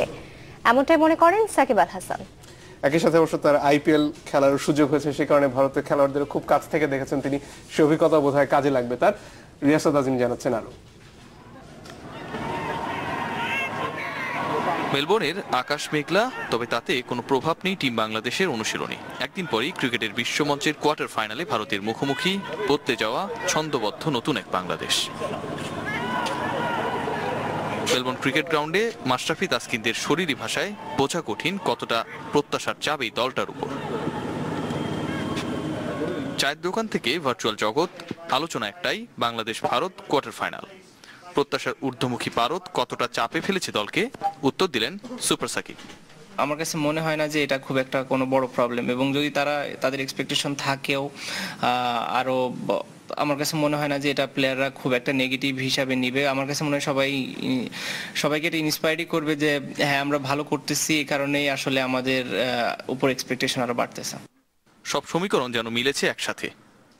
আসবে, এমনটাই মনে করেন সাকিব আল হাসান। একই সাথে অবশ্য তার আইপিএল খেলার সুযোগ হয়েছে, সে কারণে ভারতের খেলোয়াড়দের খুব কাছ থেকে দেখেছেন তিনি, সে অভিজ্ঞতা বোধহয় কাজে লাগবে তার। রিয়াসাত আজিম জানাচ্ছেন আরো। মেলবোর্নের আকাশ মেঘলা, তবে তাতে কোনো প্রভাব নেই টিম বাংলাদেশের অনুশীলনে। একদিন পরেই ক্রিকেটের বিশ্বমঞ্চের কোয়ার্টার ফাইনালে ভারতের মুখোমুখি বদলে যাওয়া ছন্দবদ্ধ নতুন এক বাংলাদেশ। মেলবোর্ন ক্রিকেট গ্রাউন্ডে মাশরাফি তাসকিনদের শরীরী ভাষায় বোঝা কঠিন কতটা প্রত্যাশার চাপ এই দলটার উপর। চায়ের দোকান থেকে ভার্চুয়াল জগৎ, আলোচনা একটাই, বাংলাদেশ ভারত কোয়ার্টার ফাইনাল। প্রত্যাশার ঊর্ধ্বমুখী পারদ কতটা চাপে ফেলেছে দলকে, উত্তর দিলেন সুপার সাকিব। আমার কাছে মনে হয় না যে এটা খুব একটা কোনো বড় প্রবলেম, এবং যদি তাদের এক্সপেকটেশন থাকেও আরো, আমার কাছে মনে হয় না যে এটা প্লেয়াররা খুব একটা নেগেটিভ হিসাবে নিবে। আমার কাছে মনে হয় সবাইকে এটা ইন্সপায়ারই করবে যে হ্যাঁ আমরা ভালো করতেছি, এই কারণেই আসলে আমাদের উপর এক্সপেকটেশন আরো বাড়তেছে। সব সমীকরণ যেন মিলেছে একসাথে।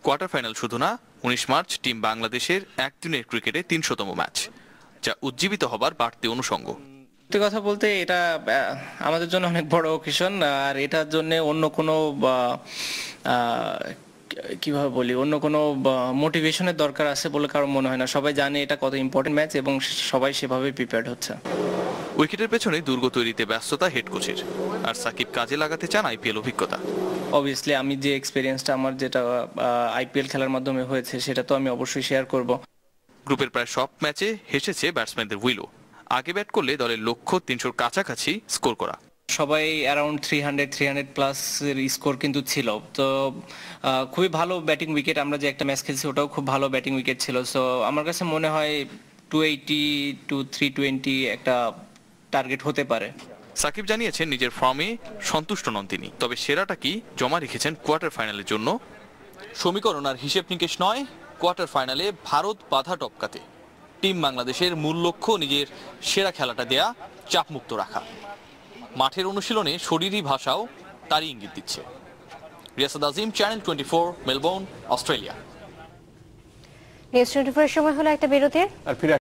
কোয়ার্টার ফাইনাল শুধু না, 19 মার্চ টিম বাংলাদেশের একদিনের ক্রিকেটে 300তম ম্যাচ, যা উজ্জীবিত হবার বাড়তি অনুষঙ্গ। কথা বলতে এটা আমাদের জন্য অনেক বড় অকেশন, আর এটার জন্য অন্য কোনো কিভাবে বলি, অন্য কোনো মোটিভেশনের দরকার আছে বলে কারো মনে হয় না। সবাই জানে এটা কত ইম্পর্টেন্ট ম্যাচ এবং সবাই সেভাবে প্রিপেয়ার্ড হচ্ছে। উইকেটের পেছনে দুর্গ তৈরিতে ব্যস্ততা হেড কোচের, আর সাকিব কাজে লাগাতে চান আইপিএল অভিজ্ঞতা। অবভিয়াসলি আমি যে এক্সপেরিয়েন্সটা আমার যেটা আইপিএল খেলার মাধ্যমে হয়েছে সেটা তো আমি অবশ্যই শেয়ার করব। গ্রুপের প্রায় সব ম্যাচে হেসেছে ব্যাটসম্যানদের উইলো। আগে ব্যাট করলে দলের লক্ষ্য 300-র কাছাকাছি স্কোর করা। সবাই অ্যারাউন্ড 300 প্লাস এর স্কোর কিন্তু ছিল, তো খুবই ভালো ব্যাটিং উইকেট। আমরা যে একটা ম্যাচ খেলছি ওটাও খুব ভালো ব্যাটিং উইকেট ছিল। সো আমার কাছে মনে হয় 280 to 320 একটা টার্গেট হতে পারে। সাকিব জানিয়েছেন নিজের ফর্মে সন্তুষ্ট নন তিনি, তবে সেরাটা কি জমা রেখেছেন কোয়ার্টার ফাইনালের জন্য। সমীকরণ আর হিসেব নিকেশ নয়, কোয়ার্টার ফাইনালে ভারত বাধা টপকাতে টিম বাংলাদেশের মূল লক্ষ্য নিজের সেরা খেলাটা দেয়া, চাপমুক্ত রাখা। মাঠের অনুশীলনে শরীরী ভাষাও তারই ইঙ্গিত দিচ্ছে। রিয়াসাত আজিম, চ্যানেল 24, মেলবোর্ন, অস্ট্রেলিয়া। নিউজ 24 এর সময় হলো একটা বিরতির।